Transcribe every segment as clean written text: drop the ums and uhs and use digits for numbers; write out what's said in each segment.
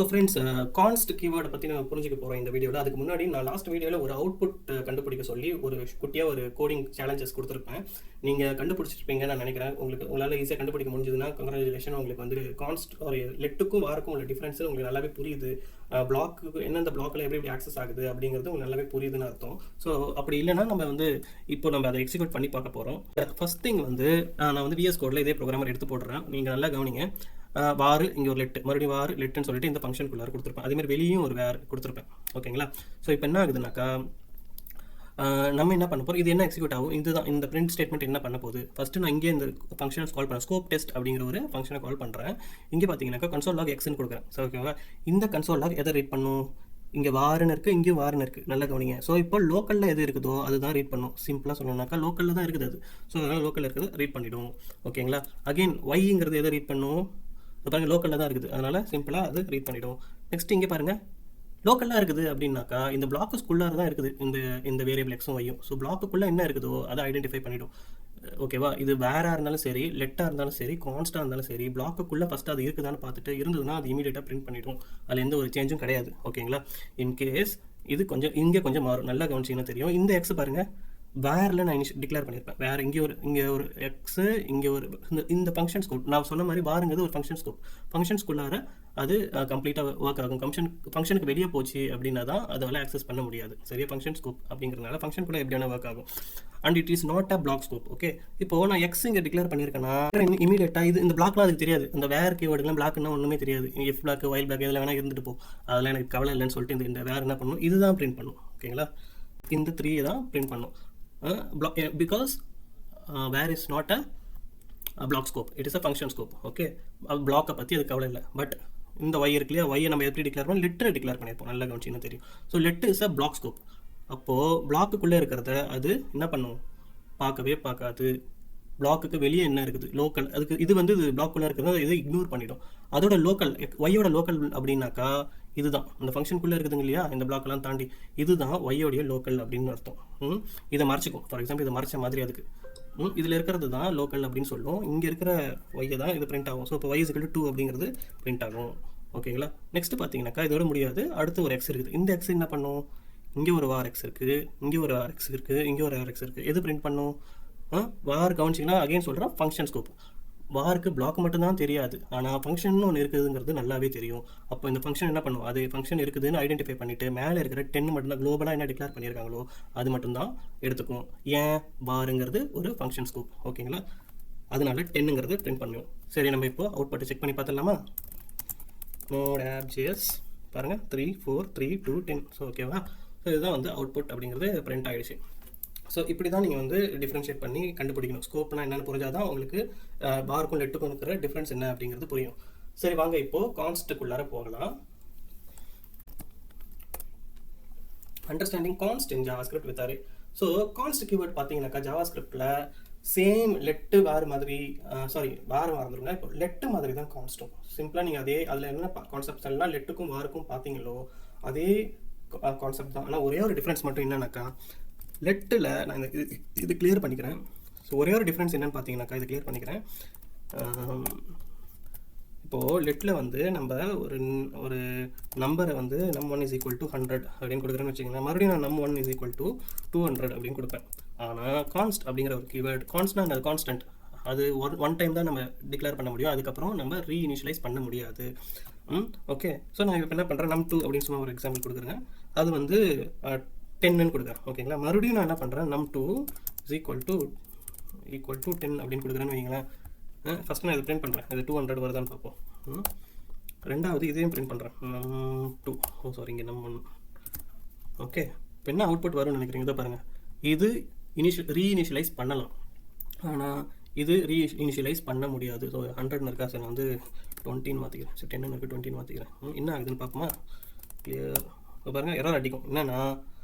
So friends, கான்ஸ்ட் கீவேர்டை பற்றி நான் புரிஞ்சுக்க போகிறோம் இந்த வீடியோவில். அதுக்கு முன்னாடி நான் லாஸ்ட் வீடியோவில் ஒரு அவுட்புட் கண்டுபிடிக்க சொல்லி ஒரு குட்டியாக ஒரு கோடிங் சேலஞ்சஸ் கொடுத்துருப்பேன். நீங்கள் கண்டுபிடிச்சிருப்பீங்கன்னு நான் நினைக்கிறேன். உங்களால் ஈஸியாக கண்டுபிடிக்க முடிஞ்சதுன்னா கங்க்ராச்சுலேஷன். உங்களுக்கு வந்து கான்ஸ்ட் ஒரு லெட்டுக்கும் வாருக்கும் உள்ள டிஃப்ரென்ஸ் உங்களுக்கு நல்லாவே புரியுது. பிளாக்கு எந்தெந்த பிளாக்கில் எப்படி எப்படி ஆக்சஸ் ஆகுது அப்படிங்கிறது உங்களுக்கு நல்லாவே புரியுதுன்னு அர்த்தம். ஸோ அப்படி இல்லைன்னா நம்ம வந்து இப்போ நம்ம அதை எக்ஸிக்யூட் பண்ணி பார்க்க போகிறோம். ஃபர்ஸ்ட் திங் வந்து நான் வந்து VS கோடில் இதே ப்ரோக்ராமர் எடுத்து போடுறேன். நீங்கள் நல்லா கவனிங்க. வாரு இங்கே ஒரு லெட்டு, மறுபடியும் வாரு லெட்டுன்னு சொல்லிட்டு இந்த ஃபங்க்ஷனுக்குள்ளார கொடுத்துருப்பேன். அதேமாதிரி வெளியும் ஒரு வேறு கொடுத்துருப்பேன். ஓகேங்களா? ஸோ இப்போ என்ன ஆகுதுனாக்கா, நம்ம என்ன பண்ண போகிறோம், இது என்ன எக்ஸிக்யூட் ஆகும், இதுதான் இந்த பிரிண்ட் ஸ்டேட்மெண்ட் என்ன பண்ண போகுது. ஃபஸ்ட்டு நான் இங்கே இந்த ஃபங்க்ஷனை கால் பண்ணுறேன். ஸ்கோப் டெஸ்ட் அப்படிங்கிற ஒரு ஃபங்க்ஷனை கால் பண்ணுறேன். இங்கே பார்த்தீங்கன்னாக்கா கன்சோல் லாக் எக்ஸ்ன்னு கொடுக்குறேன். ஸோ ஓகேவா? இந்த கன்சோல் லாக் எதை ரீட் பண்ணும், இங்கே வாருன்னு இருக்குது, இங்கேயும் வாருன்னு இருக்குது. நல்லா கவனிங்க. ஸோ இப்போ லோக்கலில் எது இருக்குதோ அதுதான் ரீட் பண்ணும். சிம்பிளாக சொல்லணும்னாக்கா லோக்கலில் தான் இருக்குது அது. ஸோ அதனால் லோக்கலில் இருக்கிறது ரீட் பண்ணிவிடும். ஓகேங்களா? அகெயின் ஒய்ங்கிறது எதை ரீட் பண்ணும், இப்போ பாருங்கள் லோக்கலில் தான் இருக்குது. அதனால் சிம்பிளாக அது ரீட் பண்ணிவிடும். நெக்ஸ்ட் இங்கே பாருங்கள் லோக்கலாக இருக்குது அப்படின்னாக்கா இந்த பிளாக்குக்குள்ளார தான் இருக்குது இந்த வேரியபிள் எக்ஸும் ஒய்யும். ஸோ பிளாக்குக்குள்ளே என்ன இருக்குதோ அதை ஐடென்டிஃபை பண்ணிவிடும். ஓகேவா? இது வேராக இருந்தாலும் சரி, லெட்டாக இருந்தாலும் சரி, கான்ஸ்டாக இருந்தாலும் சரி, பிளாக்குக்குள்ளே ஃபஸ்ட்டு அது இருக்குதான்னு பார்த்துட்டு இருந்ததுன்னா அது இமீடியட்டாக பிரிண்ட் பண்ணிவிடும். அதில் எந்த ஒரு சேஞ்சும் கிடையாது. ஓகேங்களா? இன்கேஸ் இது கொஞ்சம் இங்கே கொஞ்சம் மாறும். நல்லா கவனிச்சிங்கன்னா தெரியும். இந்த எக்ஸ் பாருங்கள் வேரில் நான் டிக்ளேர் பண்ணியிருப்பேன். வேறு இங்கே ஒரு எக்ஸு, இங்கே ஒரு இந்த ஃபங்க்ஷன் ஸ்கோப். நான் சொன்ன மாதிரி பாருங்கிறது ஒரு ஃபங்க்ஷன் ஸ்கோப். ஃபங்க்ஷன்ஸ்குள்ளார அது கம்ப்ளீட்டாக ஒர்க் ஆகும். ஃபங்க்ஷனுக்கு வெளியே போச்சு அப்படின்னா தான் அதால் ஆக்சஸ் பண்ண முடியாது. சரியா? ஃபங்க்ஷன் ஸ்கோப் அப்படிங்கிறதுனால ஃபங்க்ஷன் கூட எப்படியான ஒர்க் ஆகும். And it is not a block scope. Okay, இப்போது நான் எக்ஸ் இங்கே டிக்ளேர் பண்ணியிருக்கேன்னா இமீடியட்டாக இது இந்த பிளாக்லாம் அதுக்கு தெரியாது. இந்த வேர் கீவேர்டுலாம் பிளாக்னா ஒன்றுமே தெரியாது. எஃப் பிளாக், ஒயில் பிளாக் இதில் வேணால் இருந்துட்டு போ, அதெல்லாம் எனக்கு கவலை இல்லைன்னு சொல்லிட்டு இந்த வேறு என்ன பண்ணணும், இதுதான் பிரிண்ட் பண்ணும். ஓகேங்களா? இந்த 3 தான் பிரிண்ட் பண்ணும். Because where is not a block scope, it is a function scope. Okay, block பற்றி அது கவலை இல்லை. பட் இந்த y இருக்கு இல்லையா, y நம்ம எப்படி டிக்ளேர் பண்ணோம், லெட்டர் டிக்ளேர் பண்ணியிருப்போம். நல்லா கவனிச்சிங்கன்னா தெரியும். So let is a block scope. அப்போது பிளாக்குக்குள்ளே இருக்கிறத அது என்ன பண்ணும், பார்க்கவே பார்க்காது. பிளாக்குக்கு வெளியே என்ன இருக்குது லோக்கல், அதுக்கு இது வந்து இது பிளாக்குள்ளே இருக்கிறத இது இக்னோர் பண்ணிடும். அதோட லோக்கல் ஒய்யோட லோக்கல் அப்படின்னாக்கா இதுதான் இந்த ஃபங்க்ஷனுக்குள்ளே இருக்குதுங்க இல்லையா, இந்த பிளாக்லாம் தாண்டி இதுதான் ஒய்யோடைய லோக்கல் அப்படின்னு அர்த்தம். இதை மறைச்சிக்கும். ஃபார் எக்ஸாம்பிள் இதை மறைச்ச மாதிரி அதுக்கு இதில் இருக்கிறது தான் லோக்கல் அப்படின்னு சொல்லும். இங்கே இருக்கிற ஒய்யை தான் இது பிரிண்ட் ஆகும். ஸோ இப்போ y = 2 அப்படிங்கிறது பிரிண்ட் ஆகும். ஓகேங்களா? நெக்ஸ்ட் பார்த்தீங்கன்னாக்கா இதோட முடியாது. அடுத்து ஒரு எக்ஸ் இருக்குது. இந்த எக்ஸ் என்ன பண்ணும், இங்கே ஒரு வார் எக்ஸ் இருக்குது, இங்கே ஒரு ஆர் எக்ஸ் இருக்குது, இங்கே ஒரு ஆர் எக்ஸ் இருக்குது. எது பிரிண்ட் பண்ணும், வார் கவனிச்சிங்கன்னா அகைன் சொல்கிறேன் ஃபங்க்ஷன் ஸ்கோப். வாருக்கு பிளாக் மட்டும்தான் தெரியாது, ஆனால் ஃபங்க்ஷன் ஒன்று இருக்குதுங்கிறது நல்லாவே தெரியும். அப்போ இந்த ஃபங்க்ஷன் என்ன பண்ணும், அது ஃபங்க்ஷன் இருக்குதுன்னு ஐடென்டிஃபை பண்ணிவிட்டு மேலே இருக்கிற 10 மட்டும்தான் குளோபலாக என்ன டிக்ளேர் பண்ணியிருக்காங்களோ அது மட்டும்தான் எடுத்துக்கும். ஏன், வாருங்கிறது ஒரு ஃபங்க்ஷன் ஸ்கோப். ஓகேங்களா? அதனால 10ங்கிறது பிரிண்ட் பண்ணுவோம். சரி, நம்ம இப்போ அவுட்புட்டை செக் பண்ணி பார்த்துடலாமா? நோட் app.js பாருங்கள் 3 4 3 2 10. ஸோ ஓகேவா? ஸோ இதுதான் வந்து அவுட்புட் அப்படிங்கிறது பிரிண்ட் ஆகிடுச்சு. ஸோ இப்படி தான் நீங்கள் வந்து டிஃப்ரென்ஷியேட் பண்ணி கண்டுபிடிக்கணும். ஸ்கோப்னா என்னென்னு புரிஞ்சால் தான் உங்களுக்கு பாருக்கும் லெட்டுக்கும் இருக்கிற டிஃப்ரென்ஸ் என்ன அப்படிங்கிறது புரியும். சரி, வாங்க இப்போது கான்ஸ்ட்டுக்குள்ளார போகலாம். Understanding கான்ஸ்ட் in JavaScript with array. So கான்ஸ்ட் keyword பார்த்தீங்கன்னாக்கா ஜாவாஸ்கிரிப்டில் சேம் லெட்டு வேறு மாதிரி, வேறு மறந்துடுங்க. இப்போ லெட்டு மாதிரி தான் கான்ஸ்ட்டும். சிம்பிளாக நீங்கள் அதே அதில் என்ன கான்செப்ட்ஸ் எல்லாம் லெட்டுக்கும் வாருக்கும் பார்த்தீங்களோ அதே கான்செப்ட் தான். ஆனால் ஒரே ஒரு டிஃப்ரென்ஸ் மட்டும் என்னன்னாக்கா, லெட்டில் நான் இது கிளியர் பண்ணிக்கிறேன். ஸோ ஒரே ஒரு டிஃப்ரென்ஸ் என்னென்னு பார்த்தீங்கன்னாக்கா, இது கிளியர் பண்ணிக்கிறேன். இப்போது லெட்டில் வந்து நம்ம ஒரு நம்பரை வந்து num1 = 100 அப்படின்னு கொடுக்குறேன்னு வச்சுக்கோங்களேன். மறுபடியும் நான் num1 = 200 அப்படின்னு கொடுப்பேன். ஆனால் கான்ஸ்ட் அப்படிங்கிற ஒரு கீவேர்டு, கான்ஸ்ட்னா அது கான்ஸ்டன்ட், அது ஒன் டைம் தான் நம்ம டிக்ளேர் பண்ண முடியும். அதுக்கப்புறம் நம்ம ரீஇனிஷியலைஸ் பண்ண முடியாது. ஓகே, ஸோ நான் இப்போ என்ன பண்ணுறேன், num2 அப்படின்னு சும்மா ஒரு எக்ஸாம்பிள் கொடுக்குறேன். அது வந்து 10ன்னு கொடுக்குறேன். ஓகேங்களா? மறுபடியும் நான் என்ன பண்ணுறேன், num2 = 10 அப்படின்னு கொடுக்குறேன்னு வைங்களேன். ஃபஸ்ட்டு நான் இதை பிரிண்ட் பண்ணுறேன். இது 200 வருதான்னு பார்ப்போம். ரெண்டாவது இதையும் பிரிண்ட் பண்ணுறேன், num2. இங்கே num1. ஓகே, இப்போ என்ன அவுட்புட் வரும்னு நினைக்கிறீங்க? இதை பாருங்கள். இது ரீஇனிஷியலைஸ் பண்ணலாம், ஆனால் இது ரீஇனிஷியலைஸ் பண்ண முடியாது. ஸோ 100 இருக்கா, சார் நான் வந்து 20 மாற்றிக்கிறேன். சரி, 10 இருக்குது, 20 மாற்றிக்கிறேன். என்ன ஆகுதுன்னு பார்ப்போமா? கிளியர். இப்போ பாருங்கள், எரர் அடிக்கும். என்னன்னா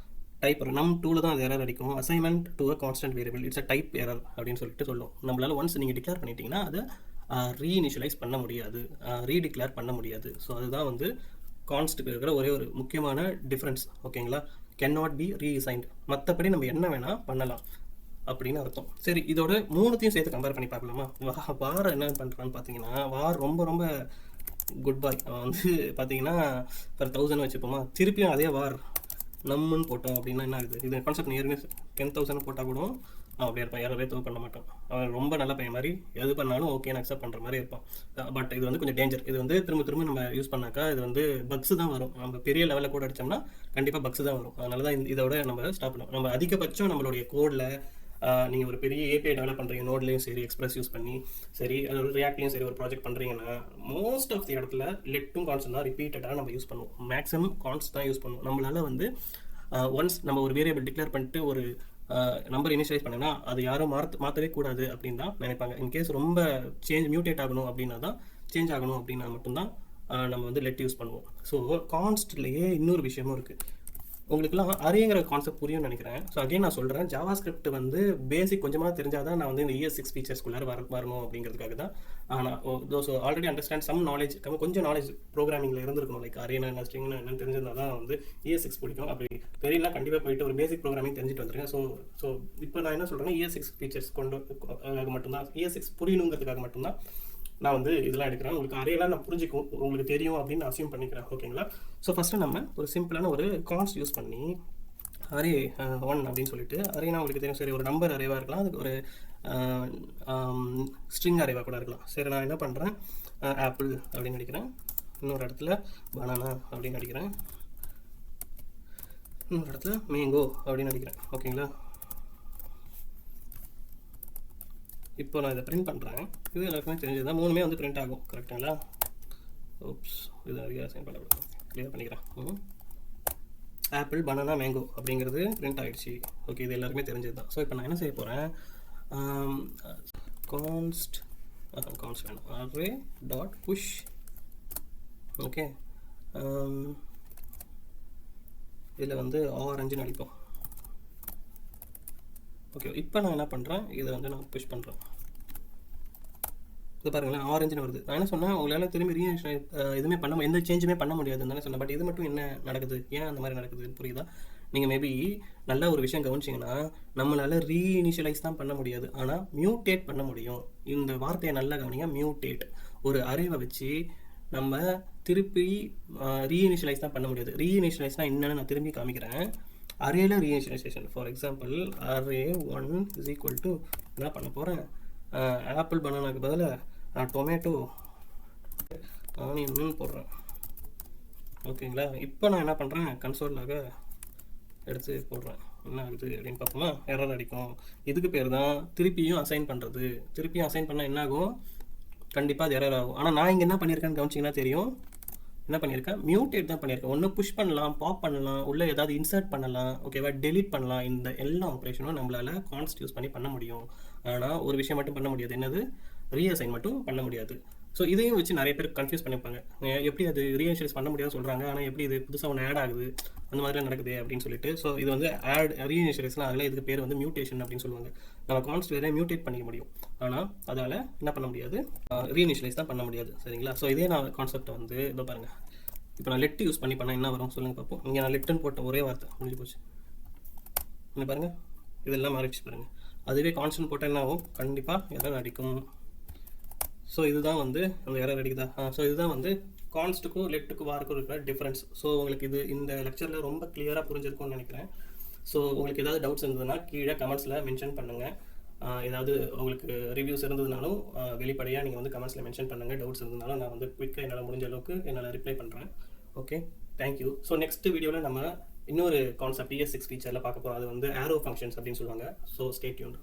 டைப் num2ல தான் அது எரர் அடிக்கும். Assignment to a constant variable, it's a type error அப்படின்னு சொல்லிட்டு சொல்லும். நம்மளால் ஒன்ஸ் நீங்கள் டிக்ளேர் பண்ணிட்டீங்கன்னா அதை ரீஇனிஷியலைஸ் பண்ண முடியாது, ரீடிக்ளேர் பண்ண முடியாது. ஸோ அதுதான் வந்து கான்ஸ்ட்டுக்கு இருக்கிற ஒரே ஒரு முக்கியமான டிஃப்ரென்ஸ். ஓகேங்களா? cannot be reassigned. மற்றபடி நம்ம என்ன வேணால் பண்ணலாம் அப்படின்னு அர்த்தம். சரி, இதோட 3த்தையும் சேர்த்து கம்பேர் பண்ணி பார்க்கலாமா? வார் என்ன பண்ணுறான்னு பார்த்தீங்கன்னா, வார் ரொம்ப ரொம்ப குட் பாய் வந்து பார்த்தீங்கன்னா ஃபார் 1000 வச்சுப்போமா, திருப்பியும் அதே வார் நம்மன்னு போட்டோம் அப்படின்னா என்ன ஆகுது? இது கான்செப்ட் நேருமே 10,000 போட்டால் கூட அப்படியே இருப்பான், யாரவே தோ பண்ண மாட்டான். அவன் ரொம்ப நல்ல பையன் மாதிரி எது பண்ணாலும் ஓகேன்னு அக்செப்ட் பண்ணுற மாதிரி இருப்பான். பட் இது வந்து கொஞ்சம் டேஞ்சர். இது வந்து திரும்ப திரும்ப நம்ம யூஸ் பண்ணாக்கா இது வந்து பக்ஸ் தான் வரும். நம்ம பெரிய லெவலில் கூட அடித்தோம்னா கண்டிப்பாக பக்ஸ் தான் வரும். அதனால தான் இதோட நம்ம ஸ்டாப் பண்ணுவோம். நம்ம அதிகபட்சம் நம்மளுடைய கோடில் நீங்கள் ஒரு பெரிய ஏபிஐ டெவலப் பண்ணுறீங்க, நோட்லேயும் சரி, எக்ஸ்பிரஸ் யூஸ் பண்ணி சரி, அது ரியாக்ட்லையும் சரி ஒரு ப்ராஜெக்ட் பண்ணுறீங்கன்னா மோஸ்ட் ஆஃப் தி இடத்துல லெட்டும் கான்ஸ்ட் தான் ரிப்பீட்டடாக நம்ம யூஸ் பண்ணுவோம். மேக்ஸிமம் கான்ஸ்ட் தான் யூஸ் பண்ணுவோம். நம்மளால் வந்து ஒன்ஸ் நம்ம ஒரு வேரியபிள் டிக்ளேர் பண்ணிட்டு ஒரு நம்பர் இனிஷியலைஸ் பண்ணேன்னா அது யாரும் மாற்றவே கூடாது அப்படின்னு தான் நினைப்பாங்க. இன்கேஸ் ரொம்ப மியூட்டேட் ஆகணும் அப்படின்னா தான், சேஞ்ச் ஆகணும் அப்படின்னா மட்டும்தான் நம்ம வந்து லெட் யூஸ் பண்ணுவோம். ஸோ கான்ஸ்ட்லேயே இன்னொரு விஷயமும் இருக்குது. உங்களுக்குலாம் அரேங்கிற கான்செப்ட் புரியும்னு நினைக்கிறேன். ஸோ அகைன் நான் சொல்கிறேன், ஜாவா ஸ்கிரிப்ட் வந்து பேசிக் கொஞ்சமாக தெரிஞ்சால் தான் நான் வந்து இந்த ES6 ஃபீச்சர்ஸ்குள்ளார வரணும் அப்படிங்கிறதுக்காக தான். ஆனால் so already understand some knowledge, கொஞ்சம் நாலேஜ் ப்ரோக்ராமிங்கில் இருந்திருக்கணும். லைக் அரேனா என்ன, ஸ்ட்ரிங்னா என்னன்னு தெரிஞ்சிருந்தால் தான் வந்து ES6 பிடிக்கும். அப்படி தெரியலாம், கண்டிப்பாக போயிட்டு ஒரு பேசிக் ப்ரோக்ராமிங் தெரிஞ்சுட்டு வந்துருங்க. ஸோ இப்போ நான் என்ன சொல்கிறேன்னா, ES6 ஃபீச்சர்ஸ் மட்டும்தான், ES6 புரியணுங்கிறதுக்காக மட்டும்தான் நான் வந்து இதெல்லாம் எடுக்கிறேன். உங்களுக்கு அரேலாம் நான் புரிஞ்சுக்கும், உங்களுக்கு தெரியும் அப்படின்னு நான் அசியூம் பண்ணிக்கிறேன். ஓகேங்களா? ஸோ ஃபஸ்ட்டு நம்ம ஒரு சிம்பிளான ஒரு கான்ஸ்ட் யூஸ் பண்ணி அரே 1 அப்படின்னு சொல்லிட்டு, அரேனா உங்களுக்கு தெரியும், சரி ஒரு நம்பர் அரேவாக இருக்கலாம், அதுக்கு ஒரு ஸ்ட்ரிங் அரேவாக கூட இருக்கலாம். சரி, நான் என்ன பண்ணுறேன், ஆப்பிள் அப்படின்னு அடிக்கிறேன், இன்னொரு இடத்துல பனானா அப்படின்னு அடிக்கிறேன், இன்னொரு இடத்துல மேங்கோ அப்படின்னு அடிக்கிறேன். ஓகேங்களா? இப்போ நான் இதை பிரிண்ட் பண்ணுறேன். இது எல்லாருக்குமே தெரிஞ்சது தான், மூணுமே வந்து பிரிண்ட் ஆகும். கரெக்டுங்களா? ஓப்ஸ், இது நிறைய அசைன் பண்ண கிளியர் பண்ணிக்கிறேன். ஆப்பிள் பனானா மேங்கோ அப்படிங்கிறது பிரிண்ட் ஆகிடுச்சு. ஓகே, இது எல்லாருக்குமே தெரிஞ்சது தான். ஸோ இப்போ நான் என்ன செய்ய போகிறேன், கான்ஸ்ட் வேணும், அரே டாட் புஷ். ஓகே, இதில் வந்து ஆரஞ்சுன்னு அடிப்போம். ஓகே, இப்போ நான் என்ன பண்ணுறேன், இதை வந்து நான் புஷ் பண்ணுறேன். இது பாருங்களேன், ஆரஞ்சுன்னு வருது. நான் என்ன சொன்னேன், உங்களால் திரும்பி எதுவுமே எந்த சேஞ்சுமே பண்ண முடியாதுன்னு தானே சொன்னேன். பட் இது மட்டும் என்ன நடக்குது, ஏன் அந்த மாதிரி நடக்குது புரியுதா? நீங்கள் மேபி நல்ல ஒரு விஷயம் கவனிச்சிங்கன்னா, நம்மளால் ரீஇனிஷியலைஸ் தான் பண்ண முடியாது, ஆனால் மியூட்டேட் பண்ண முடியும். இந்த வார்த்தையை நல்லா கவனிங்க, மியூட்டேட். ஒரு அரேவை வச்சு நம்ம திருப்பி ரீஇனிஷியலைஸ் தான் பண்ண முடியாது. ரீஇனிஷியலைஸ்னால் என்னென்னு நான் திரும்பி காமிக்கிறேன். அரேல reinitialisation, for example array 1 is equal to என்ன பண்ண போகிறேன், ஆப்பிள் பனானாக்கு பதிலாக டொமேட்டோ ஆனியன் போடுறேன். ஓகேங்களா? இப்போ நான் என்ன பண்ணுறேன், கன்சோலாக எடுத்து போடுறேன். என்ன ஆகுது அப்படின்னு பார்ப்போமா? எரர் அடிக்கும். இதுக்கு பேர் தான் திருப்பியும் அசைன் பண்ணுறது. திருப்பியும் அசைன் பண்ணால் என்ன ஆகும், கண்டிப்பாக அது எரர் ஆகும். ஆனால் நான் இங்கே என்ன பண்ணியிருக்கேன்னு கவனிச்சிங்கன்னா தெரியும், என்ன பண்ணியிருக்கேன், மியூட்டேட் தான் பண்ணியிருக்கேன். ஒன்று புஷ் பண்ணலாம், பாப் பண்ணலாம், உள்ளே ஏதாவது இன்சர்ட் பண்ணலாம், ஓகேவா, டெலீட் பண்ணலாம். இந்த எல்லா ஆப்ரேஷனும் நம்மளால் கான்ஸ்ட் யூஸ் பண்ணி பண்ண முடியும். ஆனால் ஒரு விஷயம் மட்டும் பண்ண முடியாது, என்னது, ரீஅசைன் மட்டும் பண்ண முடியாது. ஸோ இதையும் வச்சு நிறைய பேர் கன்ஃபியூஸ் பண்ணிப்பாங்க. எப்படி அது ரீஇனிஷியலைஸ் பண்ண முடியாது சொல்கிறாங்க, ஆனால் எப்படி இது புதுசாக ஒன்று ஆட் ஆகுது, அந்த மாதிரிலாம் நடக்குது அப்படின்னு சொல்லிட்டு. ஸோ இது வந்து ரீஇனிஷியலைஸ்லாம் ஆகல, இதுக்கு பேர் வந்து மியூட்டேஷன் அப்படின்னு சொல்லுவாங்க. நம்ம கான்ஸ்ட் வேற மியூட்டேட் பண்ணிக்க முடியும், ஆனால் அதால் என்ன பண்ண முடியாது, ரீஇனிஷியலைஸ் தான் பண்ண முடியாது. சரிங்களா? ஸோ இதே நான் கான்செப்ட் வந்து இதோ பாருங்கள், இப்போ நான் லெட் யூஸ் பண்ணி பண்ணால் என்ன வரும் சொல்லுங்கள் பார்ப்போம். இங்கே நான் லெட்டுன்னு போட்ட ஒரே வார்த்தை முடிஞ்சு போச்சு. என்ன பாருங்கள், இதெல்லாம் மாறிடுச்சு பாருங்கள். அதுவே கான்ஸ்டன்ட் போட்டால் என்ன ஆகும், கண்டிப்பாக எரர் அடிக்கும். ஸோ இதுதான் வந்து அந்த எரர் அடிக்குதா. ஸோ இதுதான் வந்து கான்ஸ்ட்டுக்கும் லெட்டுக்கும் வாருக்கும் இருக்கிற டிஃப்ரென்ஸ். ஸோ உங்களுக்கு இது இந்த லெக்சரில் ரொம்ப கிளியராக புரிஞ்சிருக்கும்னு நினைக்கிறேன். ஸோ உங்களுக்கு ஏதாவது டவுட்ஸ் இருந்ததுன்னா கீழே கமெண்ட்ஸில் மென்ஷன் பண்ணுங்கள். ஏதாவது உங்களுக்கு ரிவ்யூஸ் இருந்ததுனாலும் வெளிப்படையாக நீங்கள் வந்து கமெண்ட்ஸில் மென்ஷன் பண்ணுங்கள். டவுட்ஸ் இருந்ததுனாலும் நான் வந்து குயிக்காக என்னால் முடிஞ்ச அளவுக்கு என்னால் ரிப்ளை பண்ணுறேன். Okay, thank you. ஸோ நெக்ஸ்ட் வீடியோவில் நம்ம இன்னொரு கான்செப்ட் ES6 ஃபீச்சரில் பார்க்க போகிறோம். அது வந்து ஆரோ ஃபங்க்ஷன்ஸ் அப்படின்னு சொல்லுவாங்க. So stay tuned.